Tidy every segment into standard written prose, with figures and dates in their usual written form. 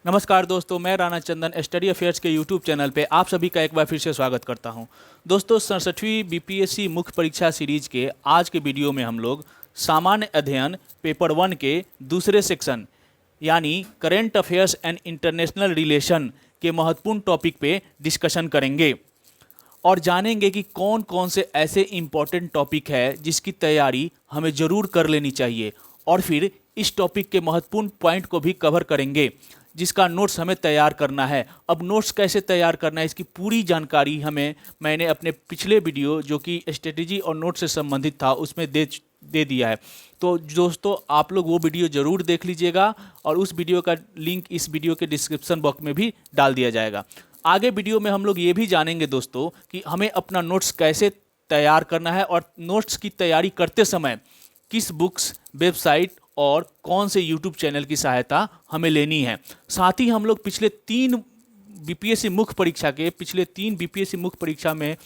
नमस्कार दोस्तों, मैं राणा चंदन स्टडी अफेयर्स के यूट्यूब चैनल पे आप सभी का एक बार फिर से स्वागत करता हूं। दोस्तों, 67वीं बीपीएससी मुख्य परीक्षा सीरीज के आज के वीडियो में हम लोग सामान्य अध्ययन पेपर 1 के दूसरे सेक्शन यानी current affairs and international relation के महत्वपूर्ण टॉपिक पे डिस्कशन करेंगे और जानेंगे कि कौन कौन से ऐसे इम्पॉर्टेंट टॉपिक है जिसकी तैयारी हमें ज़रूर कर लेनी चाहिए, और फिर इस टॉपिक के महत्वपूर्ण पॉइंट को भी कवर करेंगे जिसका नोट्स हमें तैयार करना है। अब नोट्स कैसे तैयार करना है इसकी पूरी जानकारी मैंने अपने पिछले वीडियो जो कि स्ट्रेटेजी और नोट्स से संबंधित था उसमें दे दिया है। तो दोस्तों, आप लोग वो वीडियो ज़रूर देख लीजिएगा और उस वीडियो का लिंक इस वीडियो के डिस्क्रिप्शन बॉक्स में भी डाल दिया जाएगा। आगे वीडियो में हम लोग ये भी जानेंगे दोस्तों कि हमें अपना नोट्स कैसे तैयार करना है और नोट्स की तैयारी करते समय किस बुक्स, वेबसाइट और कौन से यूट्यूब चैनल की सहायता हमें लेनी है। साथ ही हम लोग पिछले तीन बीपीएससी मुख्य परीक्षा में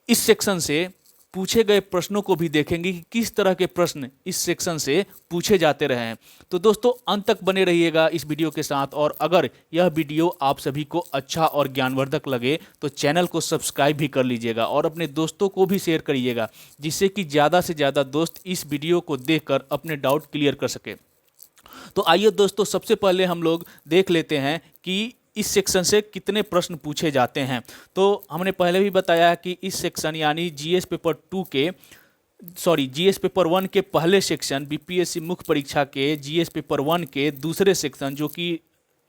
इस सेक्शन से पूछे गए प्रश्नों को भी देखेंगे कि किस तरह के प्रश्न इस सेक्शन से पूछे जाते रहे हैं। तो दोस्तों, अंत तक बने रहिएगा इस वीडियो के साथ, और अगर यह वीडियो आप सभी को अच्छा और ज्ञानवर्धक लगे तो चैनल को सब्सक्राइब भी कर लीजिएगा और अपने दोस्तों को भी शेयर करिएगा, जिससे कि ज़्यादा से ज़्यादा दोस्त इस वीडियो को देखकर अपने डाउट क्लियर कर सके। तो आइए दोस्तों, सबसे पहले हम लोग देख लेते हैं कि इस सेक्शन से कितने प्रश्न पूछे जाते हैं। तो हमने पहले भी बताया कि इस सेक्शन यानी जीएस पेपर 1 के पहले सेक्शन, बीपीएससी मुख्य परीक्षा के जीएस पेपर 1 के दूसरे सेक्शन जो कि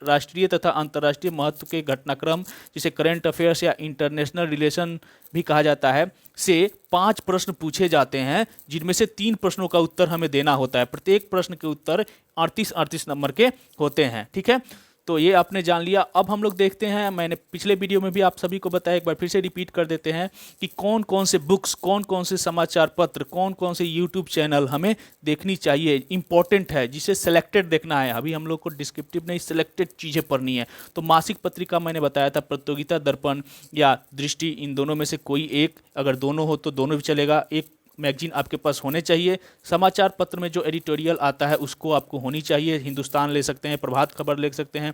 राष्ट्रीय तथा अंतर्राष्ट्रीय महत्व के घटनाक्रम जिसे करंट अफेयर्स या इंटरनेशनल रिलेशन भी कहा जाता है, से 5 प्रश्न पूछे जाते हैं, जिनमें से 3 प्रश्नों का उत्तर हमें देना होता है। प्रत्येक प्रश्न के उत्तर 38 नंबर के होते हैं। ठीक है, तो ये आपने जान लिया। अब हम लोग देखते हैं, मैंने पिछले वीडियो में भी आप सभी को बताया, एक बार फिर से रिपीट कर देते हैं कि कौन कौन से बुक्स, कौन कौन से समाचार पत्र, कौन कौन से यूट्यूब चैनल हमें देखनी चाहिए, इंपॉर्टेंट है, जिसे सेलेक्टेड देखना है। अभी हम लोग को डिस्क्रिप्टिव नहीं, सेलेक्टेड चीज़ें पढ़नी है। तो मासिक पत्रिका मैंने बताया था, प्रतियोगिता दर्पण या दृष्टि, इन दोनों में से कोई एक, अगर दोनों हो तो दोनों भी चलेगा। एक मैगजीन आपके पास होने चाहिए। समाचार पत्र में जो एडिटोरियल आता है उसको आपको होनी चाहिए। हिंदुस्तान ले सकते हैं, प्रभात खबर ले सकते हैं,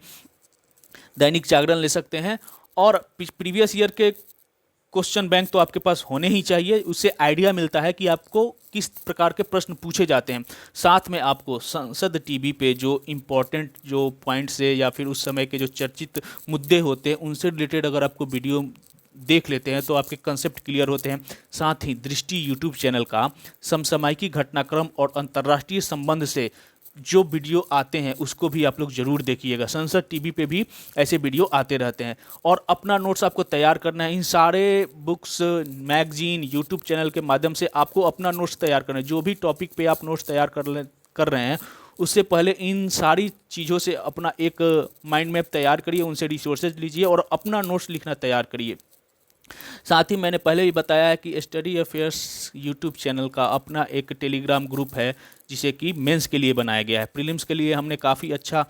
दैनिक जागरण ले सकते हैं, और प्रीवियस ईयर के क्वेश्चन बैंक तो आपके पास होने ही चाहिए। उससे आइडिया मिलता है कि आपको किस प्रकार के प्रश्न पूछे जाते हैं। साथ में आपको संसद टीवी पे जो इम्पोर्टेंट जो पॉइंट्स है या फिर उस समय के जो चर्चित मुद्दे होते हैं उनसे रिलेटेड अगर आपको वीडियो देख लेते हैं तो आपके कंसेप्ट क्लियर होते हैं। साथ ही दृष्टि यूट्यूब चैनल का समसामयिकी घटनाक्रम और अंतर्राष्ट्रीय संबंध से जो वीडियो आते हैं उसको भी आप लोग जरूर देखिएगा। संसद टीवी पे भी ऐसे वीडियो आते रहते हैं। और अपना नोट्स आपको तैयार करना है। इन सारे बुक्स, मैगजीन, यूट्यूब चैनल के माध्यम से आपको अपना नोट्स तैयार करना है। जो भी टॉपिक पे आप नोट्स तैयार कर रहे हैं उससे पहले इन सारी चीज़ों से अपना एक माइंड मैप तैयार करिए, उनसे रिसोर्सेज लीजिए और अपना नोट्स लिखना तैयार करिए। साथ ही मैंने पहले भी बताया है कि स्टडी अफेयर्स यूट्यूब चैनल का अपना एक टेलीग्राम ग्रुप है जिसे कि मेंस के लिए बनाया गया है। प्रीलिम्स के लिए हमने काफ़ी अच्छा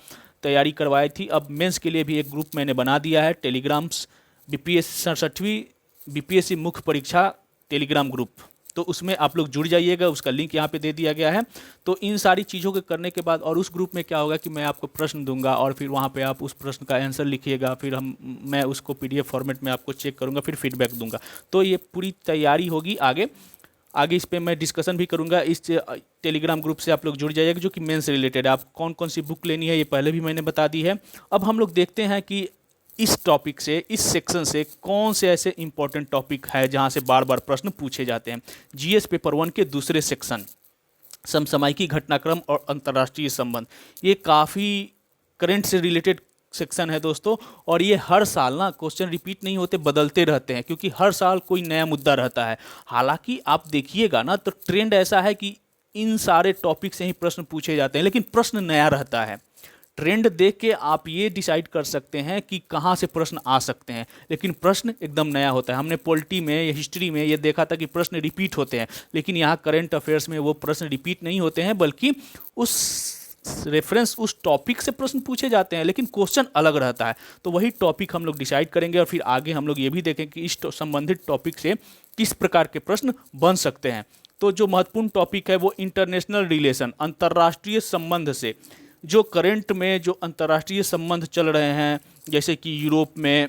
तैयारी करवाई थी, अब मेंस के लिए भी एक ग्रुप मैंने बना दिया है, टेलीग्राम्स बीपीएससी 67वीं बीपीएससी मुख्य परीक्षा टेलीग्राम ग्रुप। तो उसमें आप लोग जुड़ जाइएगा, उसका लिंक यहाँ पे दे दिया गया है। तो इन सारी चीज़ों के करने के बाद, और उस ग्रुप में क्या होगा कि मैं आपको प्रश्न दूंगा और फिर वहाँ पे आप उस प्रश्न का आंसर लिखिएगा, फिर मैं उसको पीडीएफ फॉर्मेट में आपको चेक करूँगा, फिर फीडबैक दूंगा। तो ये पूरी तैयारी होगी। आगे इस पर मैं डिस्कशन भी करूँगा। इस टेलीग्राम ग्रुप से आप लोग जुड़ जाइएगा जो कि मेन से रिलेटेड है। आप कौन कौन सी बुक लेनी है ये पहले भी मैंने बता दी है। अब हम लोग देखते हैं कि इस टॉपिक से, इस सेक्शन से कौन से ऐसे इंपॉर्टेंट टॉपिक है जहां से बार बार प्रश्न पूछे जाते हैं। जीएस पेपर 1 के दूसरे सेक्शन, समसामयिकी घटनाक्रम और अंतर्राष्ट्रीय संबंध, ये काफ़ी करंट से रिलेटेड सेक्शन है दोस्तों। और ये हर साल ना क्वेश्चन रिपीट नहीं होते, बदलते रहते हैं, क्योंकि हर साल कोई नया मुद्दा रहता है। हालांकि आप देखिएगा ना तो ट्रेंड ऐसा है कि इन सारे टॉपिक से ही प्रश्न पूछे जाते हैं, लेकिन प्रश्न नया रहता है। ट्रेंड देख के आप ये डिसाइड कर सकते हैं कि कहाँ से प्रश्न आ सकते हैं, लेकिन प्रश्न एकदम नया होता है। हमने पॉलिटी में या हिस्ट्री में ये देखा था कि प्रश्न रिपीट होते हैं, लेकिन यहाँ करंट अफेयर्स में वो प्रश्न रिपीट नहीं होते हैं, बल्कि उस रेफरेंस, उस टॉपिक से प्रश्न पूछे जाते हैं, लेकिन क्वेश्चन अलग रहता है। तो वही टॉपिक हम लोग डिसाइड करेंगे और फिर आगे हम लोग ये भी देखेंगे कि इस संबंधित टॉपिक से किस प्रकार के प्रश्न बन सकते हैं। तो जो महत्वपूर्ण टॉपिक है वो इंटरनेशनल रिलेशन, अंतर्राष्ट्रीय संबंध से जो करंट में जो अंतर्राष्ट्रीय संबंध चल रहे हैं, जैसे कि यूरोप में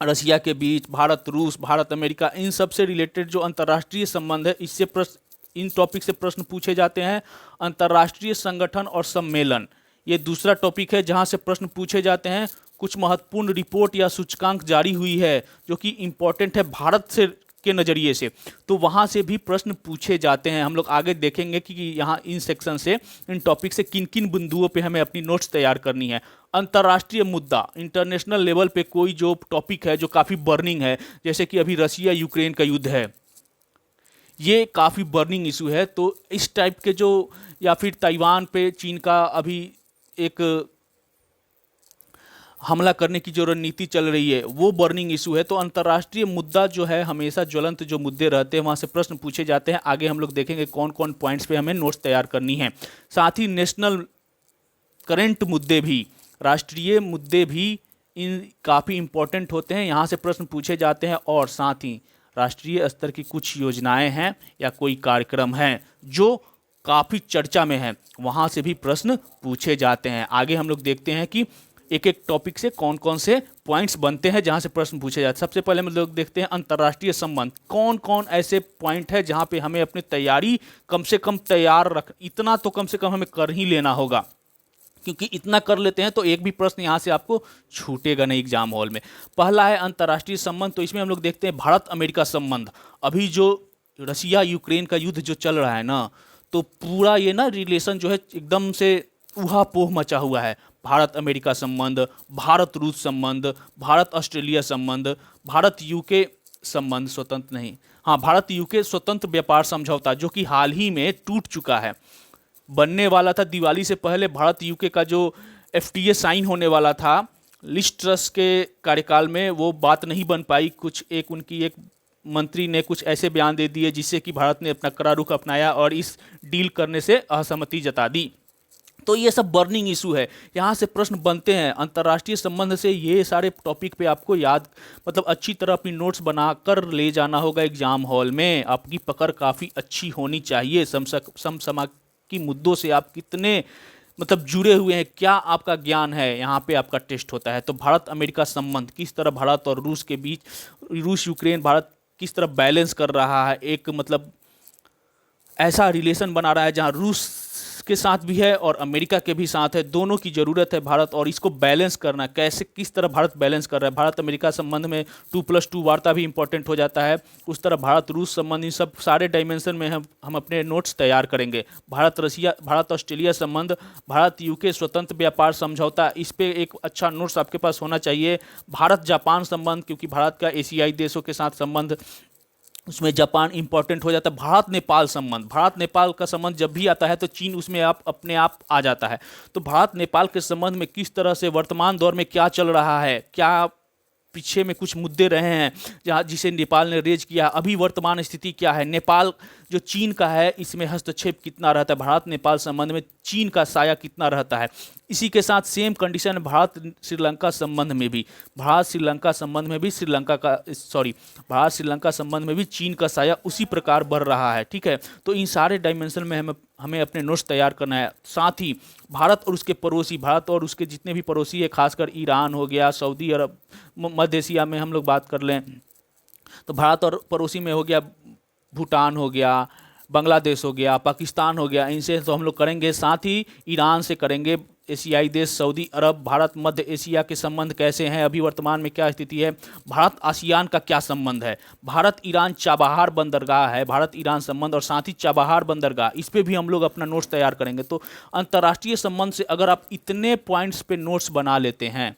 रसिया के बीच, भारत रूस, भारत अमेरिका, इन सब से रिलेटेड जो अंतर्राष्ट्रीय संबंध है, इससे प्रश्न, इन टॉपिक से प्रश्न पूछे जाते हैं। अंतर्राष्ट्रीय संगठन और सम्मेलन, ये दूसरा टॉपिक है जहां से प्रश्न पूछे जाते हैं। कुछ महत्वपूर्ण रिपोर्ट या सूचकांक जारी हुई है जो कि इम्पोर्टेंट है भारत से के नज़रिए से, तो वहाँ से भी प्रश्न पूछे जाते हैं। हम लोग आगे देखेंगे कि यहाँ इन सेक्शन से, इन टॉपिक से किन किन बिंदुओं पे हमें अपनी नोट्स तैयार करनी है। अंतर्राष्ट्रीय मुद्दा, इंटरनेशनल लेवल पे कोई जो टॉपिक है जो काफ़ी बर्निंग है, जैसे कि अभी रसिया यूक्रेन का युद्ध है, ये काफ़ी बर्निंग इशू है। तो इस टाइप के जो, या फिर ताइवान पे चीन का अभी एक हमला करने की जो रणनीति चल रही है, वो बर्निंग इशू है। तो अंतर्राष्ट्रीय मुद्दा जो है, हमेशा ज्वलंत जो मुद्दे रहते हैं वहाँ से प्रश्न पूछे जाते हैं। आगे हम लोग देखेंगे कौन कौन पॉइंट्स पे हमें नोट्स तैयार करनी है। साथ ही नेशनल करंट मुद्दे भी, राष्ट्रीय मुद्दे भी इन काफ़ी इंपॉर्टेंट होते हैं, यहाँ से प्रश्न पूछे जाते हैं। और साथ ही राष्ट्रीय स्तर की कुछ योजनाएं हैं या कोई कार्यक्रम हैं जो काफ़ी चर्चा में है, वहाँ से भी प्रश्न पूछे जाते हैं। आगे हम लोग देखते हैं कि एक एक टॉपिक से कौन कौन से पॉइंट्स बनते हैं जहाँ से प्रश्न पूछे जाते हैं। सबसे पहले हम लोग देखते हैं अंतर्राष्ट्रीय संबंध। कौन कौन ऐसे पॉइंट है जहाँ पे हमें अपनी तैयारी कम से कम तैयार रख, इतना तो कम से कम हमें कर ही लेना होगा, क्योंकि इतना कर लेते हैं तो एक भी प्रश्न यहाँ से आपको छूटेगा नहीं एग्जाम हॉल में। पहला है अंतर्राष्ट्रीय संबंध, तो इसमें हम लोग देखते हैं भारत अमेरिका संबंध। अभी जो रसिया यूक्रेन का युद्ध जो चल रहा है ना, तो पूरा ये ना रिलेशन जो है एकदम से ऊहापोह मचा हुआ है। भारत अमेरिका संबंध, भारत रूस संबंध, भारत ऑस्ट्रेलिया संबंध, भारत यूके संबंध, स्वतंत्र नहीं, हाँ, भारत यूके स्वतंत्र व्यापार समझौता जो कि हाल ही में टूट चुका है। बनने वाला था दिवाली से पहले, भारत यूके का जो एफटीए साइन होने वाला था लिज ट्रस के कार्यकाल में, वो बात नहीं बन पाई। कुछ उनकी एक मंत्री ने कुछ ऐसे बयान दे दिए जिससे कि भारत ने अपना कड़ा रुख अपनाया और इस डील करने से असहमति जता दी। तो ये सब बर्निंग इशू है, यहाँ से प्रश्न बनते हैं। अंतर्राष्ट्रीय संबंध से ये सारे टॉपिक पे आपको याद, मतलब अच्छी तरह अपनी नोट्स बनाकर ले जाना होगा एग्जाम हॉल में। आपकी पकड़ काफ़ी अच्छी होनी चाहिए। समसामयिक मुद्दों से आप कितने मतलब जुड़े हुए हैं, क्या आपका ज्ञान है, यहाँ पे आपका टेस्ट होता है। तो भारत अमेरिका संबंध, किस तरह भारत और रूस के बीच, रूस यूक्रेन भारत किस तरह बैलेंस कर रहा है, एक मतलब ऐसा रिलेशन बना रहा है जहाँ रूस के साथ भी है और अमेरिका के भी साथ है, दोनों की ज़रूरत है भारत, और इसको बैलेंस करना कैसे, किस तरह भारत बैलेंस कर रहा है। भारत अमेरिका संबंध में 2+2 वार्ता भी इंपॉर्टेंट हो जाता है। उस तरह भारत रूस संबंध, इन सब सारे डायमेंशन में हम अपने नोट्स तैयार करेंगे। भारत ऑस्ट्रेलिया संबंध, भारत यूके स्वतंत्र व्यापार समझौता, इस पर एक अच्छा नोट्स आपके पास होना चाहिए। भारत जापान संबंध, क्योंकि भारत का एशियाई देशों के साथ संबंध, उसमें जापान इंपॉर्टेंट हो जाता है। भारत नेपाल संबंध, भारत नेपाल का संबंध जब भी आता है तो चीन उसमें अपने आप आ जाता है। तो भारत नेपाल के संबंध में किस तरह से वर्तमान दौर में क्या चल रहा है, क्या पीछे में कुछ मुद्दे रहे हैं जहाँ जिसे नेपाल ने रेज किया, अभी वर्तमान स्थिति क्या है, नेपाल जो चीन का है इसमें हस्तक्षेप कितना रहता है, भारत नेपाल संबंध में चीन का साया कितना रहता है। इसी के साथ सेम कंडीशन भारत श्रीलंका संबंध में भी, भारत श्रीलंका संबंध में भी चीन का साया उसी प्रकार बढ़ रहा है। ठीक है, तो इन सारे डायमेंशन में हमें अपने नोट्स तैयार करना है। साथ ही भारत और उसके पड़ोसी, भारत और उसके जितने भी पड़ोसी है, खासकर ईरान हो गया, सऊदी अरब, मध्य एशिया में हम लोग बात कर लें तो भारत और पड़ोसी में हो गया भूटान हो गया, बांग्लादेश हो गया, पाकिस्तान हो गया, इनसे तो हम लोग करेंगे। साथ ही ईरान से करेंगे, एशियाई देश सऊदी अरब, भारत मध्य एशिया के संबंध कैसे हैं, अभी वर्तमान में क्या स्थिति है, भारत आसियान का क्या संबंध है, भारत ईरान चाबहार बंदरगाह है, भारत ईरान संबंध और साथ ही चाबहार बंदरगाह, इस पे भी हम लोग अपना नोट्स तैयार करेंगे। तो अंतर्राष्ट्रीय संबंध से अगर आप इतने पॉइंट्स पे नोट्स बना लेते हैं,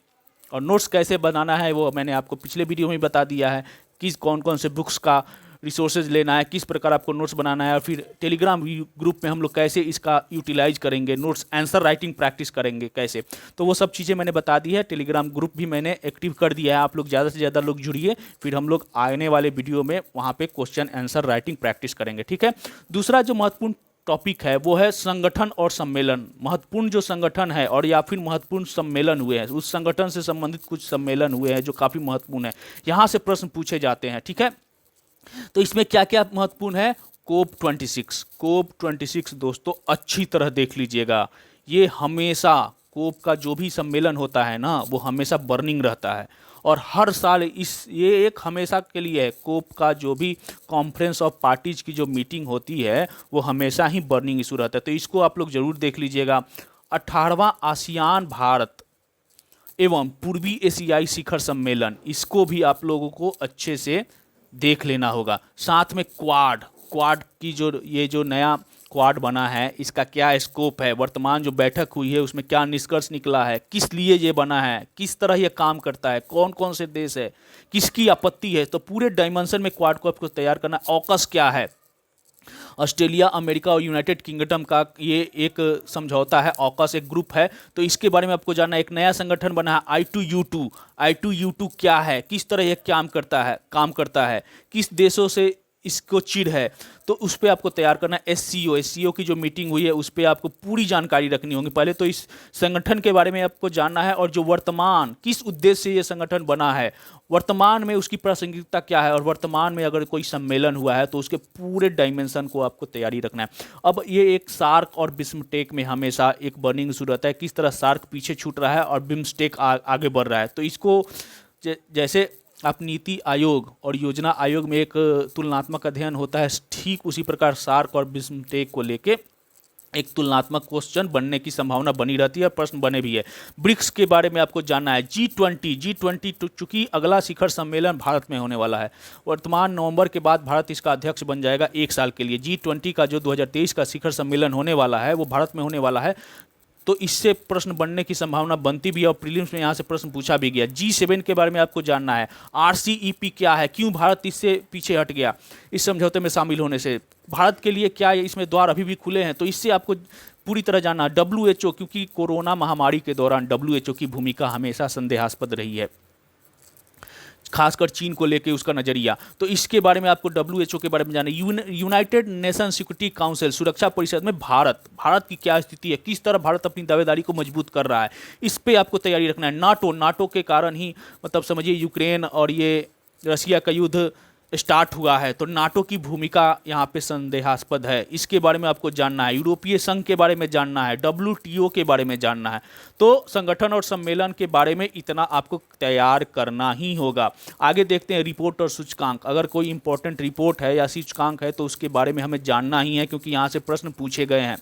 और नोट्स कैसे बनाना है वो मैंने आपको पिछले वीडियो में बता दिया है, किस कौन कौन से बुक्स का रिसोर्सेज लेना है, किस प्रकार आपको नोट्स बनाना है, और फिर टेलीग्राम ग्रुप में हम लोग कैसे इसका यूटिलाइज करेंगे, नोट्स आंसर राइटिंग प्रैक्टिस करेंगे कैसे, तो वो सब चीज़ें मैंने बता दी है। टेलीग्राम ग्रुप भी मैंने एक्टिव कर दिया है, आप लोग ज़्यादा से ज़्यादा लोग जुड़िए, फिर हम लोग आने वाले वीडियो में वहाँ पे क्वेश्चन आंसर राइटिंग प्रैक्टिस करेंगे। ठीक है, दूसरा जो महत्वपूर्ण टॉपिक है वो है संगठन और सम्मेलन। महत्वपूर्ण जो संगठन है और या फिर महत्वपूर्ण सम्मेलन हुए हैं, उस संगठन से संबंधित कुछ सम्मेलन हुए हैं जो काफ़ी महत्वपूर्ण है, यहाँ से प्रश्न पूछे जाते हैं। ठीक है, तो इसमें क्या क्या महत्वपूर्ण है, कोप 26 दोस्तों अच्छी तरह देख लीजिएगा। ये हमेशा कोप का जो भी सम्मेलन होता है ना, वो हमेशा बर्निंग रहता है। और हर साल ये एक हमेशा के लिए है, कोप का जो भी कॉन्फ्रेंस ऑफ पार्टीज की जो मीटिंग होती है वो हमेशा ही बर्निंग इशू रहता है। तो इसको आप लोग जरूर देख लीजिएगा। 18वां आसियान भारत एवं पूर्वी एशियाई शिखर सम्मेलन, इसको भी आप लोगों को अच्छे से देख लेना होगा। साथ में क्वाड, क्वाड की जो नया क्वाड बना है, इसका क्या स्कोप है, वर्तमान जो बैठक हुई है उसमें क्या निष्कर्ष निकला है, किस लिए ये बना है, किस तरह ये काम करता है, कौन कौन से देश है, किसकी आपत्ति है, तो पूरे डायमेंशन में क्वाड को आपको तैयार करना। ऑकस क्या है, ऑस्ट्रेलिया, अमेरिका और यूनाइटेड किंगडम का ये एक समझौता है। ऑकस एक ग्रुप है, तो इसके बारे में आपको जानना है। एक नया संगठन बना है I2U2। I2U2 क्या है, किस तरह यह काम करता है, किस देशों से इसको चिढ़ है, तो उस पर आपको तैयार करना है। SCO की जो मीटिंग हुई है उस पर आपको पूरी जानकारी रखनी होगी। पहले तो इस संगठन के बारे में आपको जानना है और जो वर्तमान किस उद्देश्य से ये संगठन बना है, वर्तमान में उसकी प्रासंगिकता क्या है, और वर्तमान में अगर कोई सम्मेलन हुआ है तो उसके पूरे डायमेंशन को आपको तैयारी रखना है। अब ये एक सार्क और बिस्मटेक में हमेशा एक बर्निंग इशू रहता है, किस तरह सार्क पीछे छूट रहा है और बिम्स्टेक आगे बढ़ रहा है। तो इसको जैसे आप नीति आयोग और योजना आयोग में एक तुलनात्मक अध्ययन होता है, ठीक उसी प्रकार सार्क और बिस्मटेक को लेके एक तुलनात्मक क्वेश्चन बनने की संभावना बनी रहती है और प्रश्न बने भी है। ब्रिक्स के बारे में आपको जानना है। G20 चूंकि अगला शिखर सम्मेलन भारत में होने वाला है, वर्तमान नवंबर के बाद भारत इसका अध्यक्ष बन जाएगा 1 साल के लिए। G20 का जो 2023 का शिखर सम्मेलन होने वाला है वो भारत में होने वाला है, तो इससे प्रश्न बनने की संभावना बनती भी है और प्रीलिम्स में यहाँ से प्रश्न पूछा भी गया। G7 के बारे में आपको जानना है। RCEP क्या है, क्यों भारत इससे पीछे हट गया, इस समझौते में शामिल होने से भारत के लिए क्या इसमें द्वार अभी भी खुले हैं, तो इससे आपको पूरी तरह जानना है। WHO, क्योंकि कोरोना महामारी के दौरान WHO की भूमिका हमेशा संदेहास्पद रही है, खासकर चीन को लेकर उसका नजरिया, तो इसके बारे में आपको WHO के बारे में जानना है। यूनाइटेड नेशन सिक्योरिटी काउंसिल, सुरक्षा परिषद में भारत की क्या स्थिति है, किस तरह भारत अपनी दावेदारी को मजबूत कर रहा है, इस पे आपको तैयारी रखना है। नाटो के कारण ही मतलब समझिए यूक्रेन और ये रसिया का युद्ध स्टार्ट हुआ है, तो नाटो की भूमिका यहाँ पे संदेहास्पद है, इसके बारे में आपको जानना है। यूरोपीय संघ के बारे में जानना है, WTO के बारे में जानना है। तो संगठन और सम्मेलन के बारे में इतना आपको तैयार करना ही होगा। आगे देखते हैं रिपोर्ट और सूचकांक। अगर कोई इंपॉर्टेंट रिपोर्ट है या सूचकांक है तो उसके बारे में हमें जानना ही है, क्योंकि यहाँ से प्रश्न पूछे गए हैं।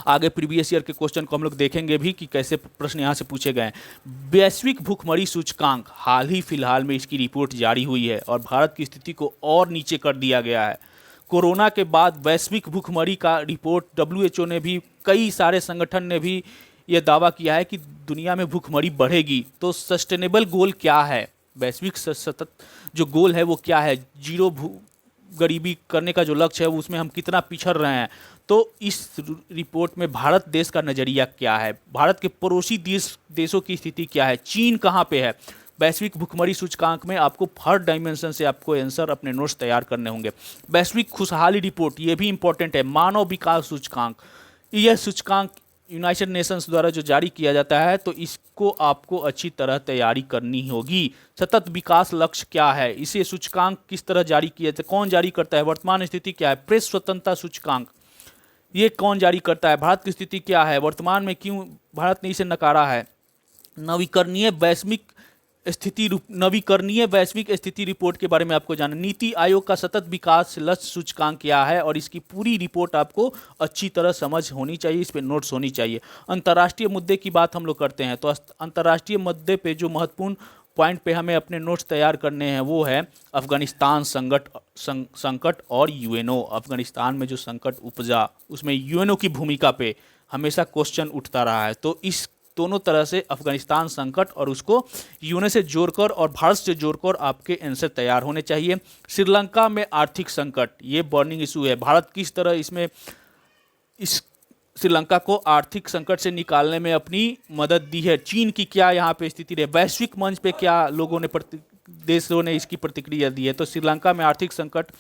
आगे प्रीवियस ईयर के क्वेश्चन को हम लोग देखेंगे भी कि कैसे प्रश्न यहाँ से पूछे गए हैं। वैश्विक भूखमरी सूचकांक, हाल ही फिलहाल में इसकी रिपोर्ट जारी हुई है और भारत की स्थिति को और नीचे कर दिया गया है। कोरोना के बाद वैश्विक भूखमरी का रिपोर्ट WHO ने भी, कई सारे संगठन ने भी यह दावा किया है कि दुनिया में भूखमरी बढ़ेगी। तो सस्टेनेबल गोल क्या है, वैश्विक सतत जो गोल है वो क्या है, जीरो गरीबी करने का जो लक्ष्य है उसमें हम कितना पिछड़ रहे हैं। तो इस रिपोर्ट में भारत देश का नज़रिया क्या है, भारत के पड़ोसी देशों की स्थिति क्या है, चीन कहाँ पे है, वैश्विक भूखमरी सूचकांक में आपको हर डायमेंशन से आपको आंसर अपने नोट्स तैयार करने होंगे। वैश्विक खुशहाली रिपोर्ट, ये भी इंपॉर्टेंट है। मानव विकास सूचकांक, यह सूचकांक यूनाइटेड नेशंस द्वारा जो जारी किया जाता है, तो इसको आपको अच्छी तरह तैयारी करनी होगी। सतत विकास लक्ष्य क्या है, इसे सूचकांक किस तरह जारी किया जाता है, कौन जारी करता है, वर्तमान स्थिति क्या है। प्रेस स्वतंत्रता सूचकांक, ये कौन जारी करता है, भारत की स्थिति क्या है, वर्तमान में क्यों भारत ने इसे नकारा है। नवीकरणीय वैश्विक स्थिति रिपोर्ट के बारे में आपको जानना। नीति आयोग का सतत विकास लक्ष्य सूचकांक क्या है और इसकी पूरी रिपोर्ट आपको अच्छी तरह समझ होनी चाहिए, इस पे नोट्स होनी चाहिए। अंतर्राष्ट्रीय मुद्दे की बात हम लोग करते हैं, तो अंतर्राष्ट्रीय मुद्दे पे जो महत्वपूर्ण पॉइंट पे हमें अपने नोट्स तैयार करने हैं वो है अफगानिस्तान संकट और UNO। अफगानिस्तान में जो संकट उपजा उसमें UNO की भूमिका पे हमेशा क्वेश्चन उठता रहा है, तो इस दोनों तरह से अफगानिस्तान संकट और उसको UNO से जोड़कर और भारत से जोड़कर आपके आंसर तैयार होने चाहिए। श्रीलंका में आर्थिक संकट, ये बर्निंग इशू है, भारत किस तरह इसमें इस श्रीलंका को आर्थिक संकट से निकालने में अपनी मदद दी है। चीन की क्या यहाँ पे स्थिति रही, वैश्विक मंच पे क्या देशों ने इसकी प्रतिक्रिया दी है। तो श्रीलंका में आर्थिक संकट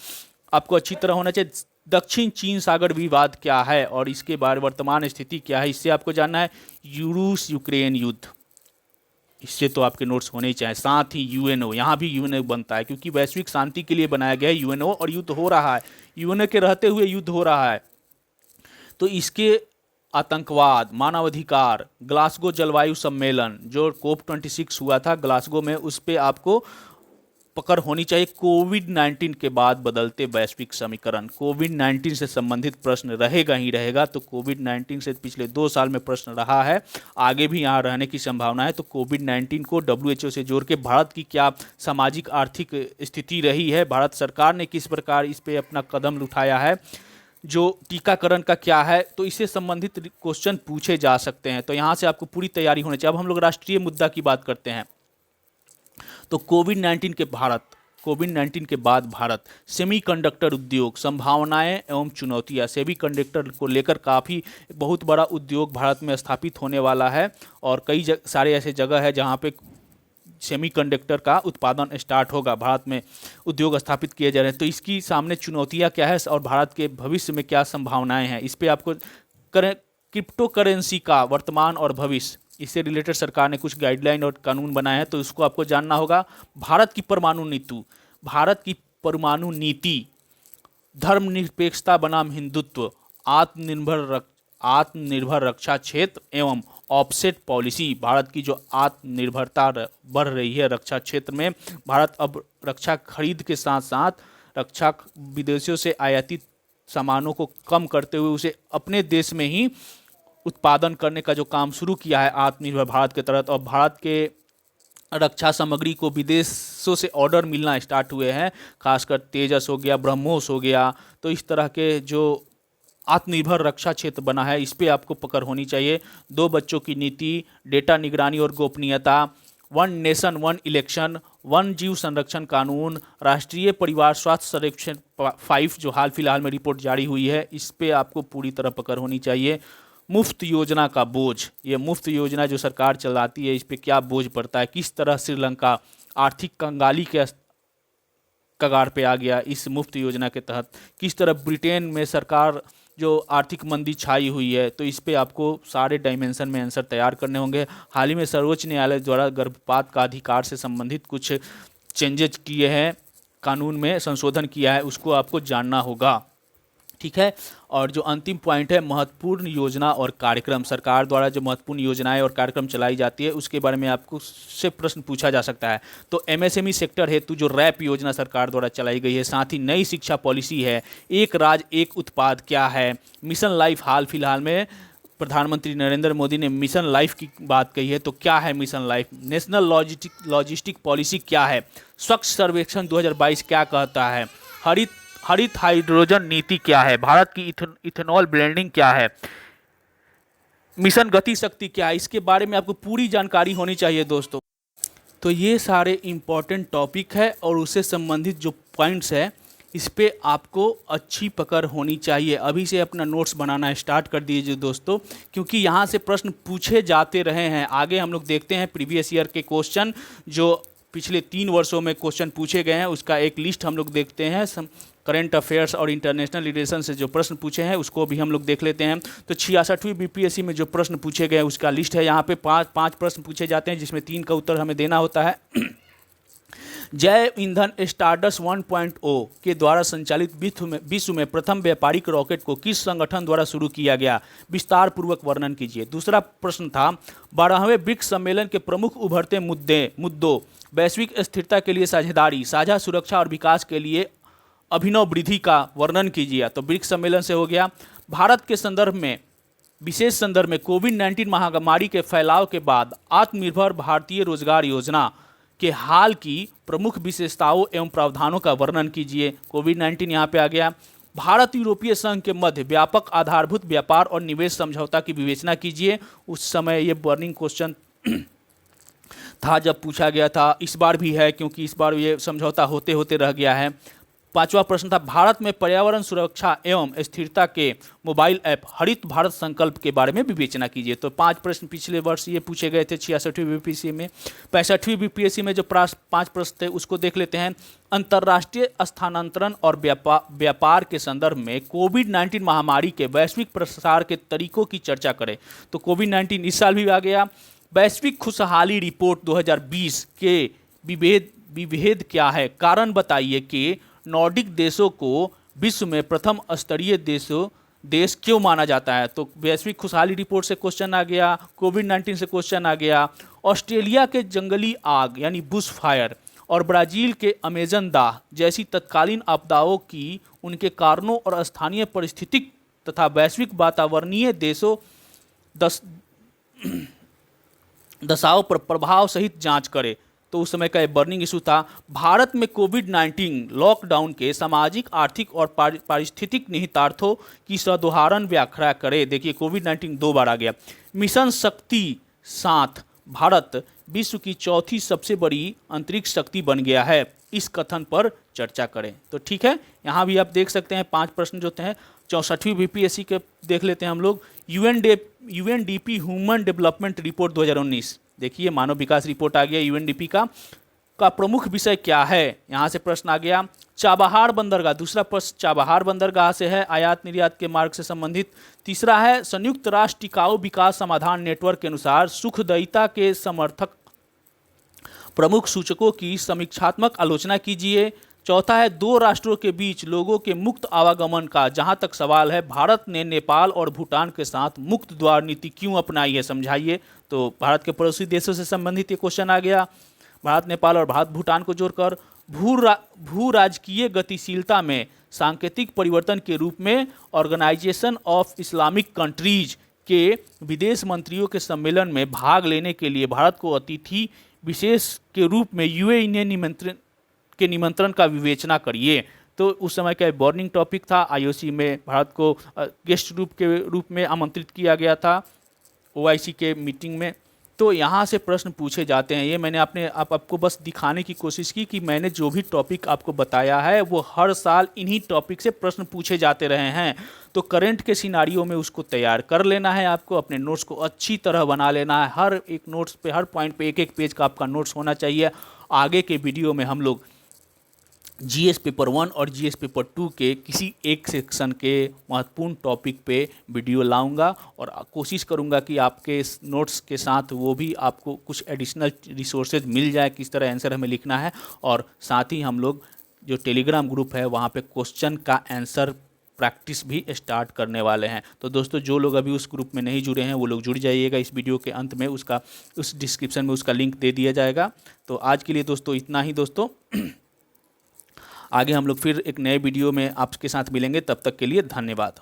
आपको अच्छी तरह होना चाहिए। दक्षिण चीन सागर विवाद क्या है और इसके बारे वर्तमान स्थिति क्या है, इससे आपको जानना है। रूस यूक्रेन युद्ध, इससे तो आपके नोट्स होने ही चाहिए। साथ ही UNO, यहाँ भी UNO बनता है क्योंकि वैश्विक शांति के लिए बनाया गया है UNO, और युद्ध हो रहा है, UNO के रहते हुए युद्ध हो रहा है, तो इसके आतंकवाद, मानवाधिकार, ग्लासगो जलवायु सम्मेलन जो COP26 हुआ था ग्लासगो में, उस पे आपको पकड़ होनी चाहिए। कोविड-19 के बाद बदलते वैश्विक समीकरण, कोविड-19 से संबंधित प्रश्न रहेगा ही रहेगा। तो कोविड-19 से पिछले 2 साल में प्रश्न रहा है, आगे भी यहाँ रहने की संभावना है। तो कोविड-19 को WHO से जोड़ के भारत की क्या सामाजिक आर्थिक स्थिति रही है, भारत सरकार ने किस प्रकार इस पे अपना कदम उठाया है, जो टीकाकरण का क्या है, तो इससे संबंधित क्वेश्चन पूछे जा सकते हैं। तो यहाँ से आपको पूरी तैयारी होनी चाहिए। अब हम लोग राष्ट्रीय मुद्दा की बात करते हैं। तो कोविड-19 के बाद भारत सेमीकंडक्टर उद्योग, संभावनाएं एवं चुनौतियां, सेमीकंडक्टर को लेकर काफ़ी बहुत बड़ा उद्योग भारत में स्थापित होने वाला है और कई सारे ऐसे जगह है जहां पे सेमीकंडक्टर का उत्पादन स्टार्ट होगा, भारत में उद्योग स्थापित किए जा रहे हैं। तो इसकी सामने चुनौतियां क्या है और भारत के भविष्य में क्या संभावनाएं हैं, इस पर आपको क्रिप्टो करेंसी का वर्तमान और भविष्य, इससे रिलेटेड सरकार ने कुछ गाइडलाइन और कानून बनाए हैं, तो इसको आपको जानना होगा। भारत की परमाणु नीति, धर्मनिरपेक्षता बनाम हिंदुत्व, आत्मनिर्भर रक्षा क्षेत्र एवं ऑफसेट पॉलिसी, भारत की जो आत्मनिर्भरता बढ़ रही है रक्षा क्षेत्र में, भारत अब रक्षा खरीद के साथ साथ रक्षा विदेशों से आयातित सामानों को कम करते हुए उसे अपने देश में ही उत्पादन करने का जो काम शुरू किया है आत्मनिर्भर भारत के तहत, और भारत के रक्षा सामग्री को विदेशों से ऑर्डर मिलना स्टार्ट हुए हैं, खासकर तेजस हो गया, ब्रह्मोस हो गया। तो इस तरह के जो आत्मनिर्भर रक्षा क्षेत्र बना है, इस पे आपको पकड़ होनी चाहिए। 2 बच्चों की नीति, डेटा निगरानी और गोपनीयता, 1 नेशन 1 इलेक्शन, 1 जीव संरक्षण कानून, राष्ट्रीय परिवार स्वास्थ्य सर्वेक्षण 5 जो हाल फिलहाल में रिपोर्ट जारी हुई है, इस पे आपको पूरी तरह पकड़ होनी चाहिए। मुफ्त योजना का बोझ, ये मुफ्त योजना जो सरकार चलाती है, इस पे क्या बोझ पड़ता है, किस तरह श्रीलंका आर्थिक कंगाली के कगार पे आ गया इस मुफ्त योजना के तहत, किस तरह ब्रिटेन में सरकार जो आर्थिक मंदी छाई हुई है। तो इस पे आपको सारे डायमेंशन में आंसर तैयार करने होंगे। हाल ही में सर्वोच्च न्यायालय द्वारा गर्भपात का अधिकार से संबंधित कुछ चेंजेज किए हैं, कानून में संशोधन किया है, उसको आपको जानना होगा, ठीक है। और जो अंतिम पॉइंट है, महत्वपूर्ण योजना और कार्यक्रम, सरकार द्वारा जो महत्वपूर्ण योजनाएं और कार्यक्रम चलाई जाती है उसके बारे में आपको से प्रश्न पूछा जा सकता है। तो MSME सेक्टर हेतु जो रैप योजना सरकार द्वारा चलाई गई है, साथ ही नई शिक्षा पॉलिसी है, एक राज्य एक उत्पाद क्या है, मिशन लाइफ, हाल फिलहाल में प्रधानमंत्री नरेंद्र मोदी ने मिशन लाइफ की बात कही है, तो क्या है mission life, national logistic policy क्या है, स्वच्छ सर्वेक्षण 2022 क्या कहता है, हरित हाइड्रोजन नीति क्या है, भारत की इथेनॉल ब्लेंडिंग क्या है, मिशन गति शक्ति क्या है, इसके बारे में आपको पूरी जानकारी होनी चाहिए दोस्तों। तो ये सारे इम्पॉर्टेंट टॉपिक है और उससे संबंधित जो पॉइंट्स है, इस पे आपको अच्छी पकड़ होनी चाहिए। अभी से अपना नोट्स बनाना स्टार्ट कर दीजिए दोस्तों, क्योंकि यहाँ से प्रश्न पूछे जाते रहे हैं। आगे हम लोग देखते हैं प्रीवियस ईयर के क्वेश्चन, जो पिछले 3 वर्षों में क्वेश्चन पूछे गए हैं, उसका एक लिस्ट हम लोग देखते हैं। करंट अफेयर्स और इंटरनेशनल रिलेशन से जो प्रश्न पूछे हैं उसको भी हम लोग देख लेते हैं। तो 66वीं BPSC में जो प्रश्न पूछे गए उसका लिस्ट है। यहाँ पे 5 प्रश्न पूछे जाते हैं, जिसमें 3 का उत्तर हमें देना होता है। जैव ईंधन स्टारडस्ट 1.0 के द्वारा संचालित विश्व में प्रथम व्यापारिक रॉकेट को किस संगठन द्वारा शुरू किया गया, विस्तार पूर्वक वर्णन कीजिए। दूसरा प्रश्न था 12वें ब्रिक्स सम्मेलन के प्रमुख उभरते मुद्दों, वैश्विक स्थिरता के लिए साझेदारी, साझा सुरक्षा और विकास के लिए अभिनव वृद्धि का वर्णन कीजिए। तो ब्रिक्स सम्मेलन से हो गया। भारत के संदर्भ में, विशेष संदर्भ में कोविड-19 महामारी के फैलाव के बाद आत्मनिर्भर भारतीय रोजगार योजना के हाल की प्रमुख विशेषताओं एवं प्रावधानों का वर्णन कीजिए। कोविड-19 यहाँ पे आ गया। भारत यूरोपीय संघ के मध्य व्यापक आधारभूत व्यापार और निवेश समझौता की विवेचना कीजिए। उस समय ये बर्निंग क्वेश्चन था जब पूछा गया था, इस बार भी है क्योंकि इस बार ये समझौता होते होते रह गया है। 5वां प्रश्न था भारत में पर्यावरण सुरक्षा एवं स्थिरता के मोबाइल ऐप हरित भारत संकल्प के बारे में विवेचना कीजिए। तो 5 प्रश्न पिछले वर्ष ये पूछे गए थे 66वीं BPSC में। 65वीं BPSC में जो 5 प्रश्न थे उसको देख लेते हैं। अंतर्राष्ट्रीय स्थानांतरण और व्यापार के संदर्भ में कोविड-19 महामारी के वैश्विक प्रसार के तरीकों की चर्चा करें। तो कोविड-19 इस साल भी आ गया। वैश्विक खुशहाली रिपोर्ट 2020 के विभेद क्या है, कारण बताइए कि नॉर्डिक देशों को विश्व में प्रथम स्तरीय देश क्यों माना जाता है? तो वैश्विक खुशहाली रिपोर्ट से क्वेश्चन आ गया, कोविड-19 से क्वेश्चन आ गया, ऑस्ट्रेलिया के जंगली आग यानी बुश फायर और ब्राज़ील के अमेजन दाह जैसी तत्कालीन आपदाओं की उनके कारणों और स्थानीय परिस्थितिक तथा वैश्विक वातावरणीय दशाओं पर प्रभाव सहित जांच करे। तो उस समय का बर्निंग इशू था। भारत में कोविड-19 लॉकडाउन के सामाजिक, आर्थिक और पारिस्थितिक निहितार्थों की सदुदाहरण व्याख्या करे। देखिए कोविड-19 दो बार आ गया। मिशन शक्ति 7 भारत विश्व की चौथी सबसे बड़ी अंतरिक्ष शक्ति बन गया है, इस कथन पर चर्चा करें। तो ठीक है, यहाँ भी आप देख सकते हैं 5 प्रश्न जो हैं 64वीं बीपीएससी के देख लेते हैं हम लोग। यूएनडीपी ह्यूमन डेवलपमेंट रिपोर्ट 2019, देखिए मानव विकास रिपोर्ट आ गया यूएनडीपी का प्रमुख विषय क्या है? यहाँ से प्रश्न आ गया। चाबहार बंदरगाह, दूसरा प्रश्न चाबहार बंदरगाह से है, आयात निर्यात के मार्ग से संबंधित। तीसरा है संयुक्त राष्ट्र टिकाऊ विकास समाधान नेटवर्क के अनुसार सुखदयिता के समर्थक प्रमुख सूचकों की समीक्षात्मक आलोचना कीजिए। चौथा है दो राष्ट्रों के बीच लोगों के मुक्त आवागमन का जहां तक सवाल है, भारत ने नेपाल और भूटान के साथ मुक्त द्वार नीति क्यों अपनाई है, समझाइए। तो भारत के पड़ोसी देशों से संबंधित ये क्वेश्चन आ गया। भारत, नेपाल और भारत भूटान को जोड़कर भू राजकीय गतिशीलता में सांकेतिक परिवर्तन के रूप में ऑर्गेनाइजेशन ऑफ इस्लामिक कंट्रीज के विदेश मंत्रियों के सम्मेलन में भाग लेने के लिए भारत को अतिथि विशेष के रूप में यूएई निमंत्रण का विवेचना करिए। तो उस समय का बर्निंग टॉपिक था। आईओसी में भारत को गेस्ट के रूप में आमंत्रित किया गया था ओआईसी के मीटिंग में। तो यहाँ से प्रश्न पूछे जाते हैं। ये मैंने आपको बस दिखाने की कोशिश की कि मैंने जो भी टॉपिक आपको बताया है वो हर साल इन्हीं टॉपिक से प्रश्न पूछे जाते रहे हैं। तो करंट के सिनारियों में उसको तैयार कर लेना है आपको, अपने नोट्स को अच्छी तरह बना लेना है। हर एक नोट्स पे, हर पॉइंट पे एक पेज का आपका नोट्स होना चाहिए। आगे के वीडियो में हम लोग जीएस पेपर 1 और जीएस पेपर 2 के किसी एक सेक्शन के महत्वपूर्ण टॉपिक पे वीडियो लाऊंगा और कोशिश करूंगा कि आपके नोट्स के साथ वो भी आपको कुछ एडिशनल रिसोर्सेज मिल जाए, किस तरह आंसर हमें लिखना है। और साथ ही हम लोग जो टेलीग्राम ग्रुप है वहाँ पे क्वेश्चन का आंसर प्रैक्टिस भी स्टार्ट करने वाले हैं। तो दोस्तों जो लोग अभी उस ग्रुप में नहीं जुड़े हैं वो लोग जुड़ जाइएगा। इस वीडियो के अंत में उस डिस्क्रिप्शन में उसका लिंक दे दिया जाएगा। तो आज के लिए दोस्तों इतना ही। दोस्तों आगे हम लोग फिर एक नए वीडियो में आपके साथ मिलेंगे, तब तक के लिए धन्यवाद।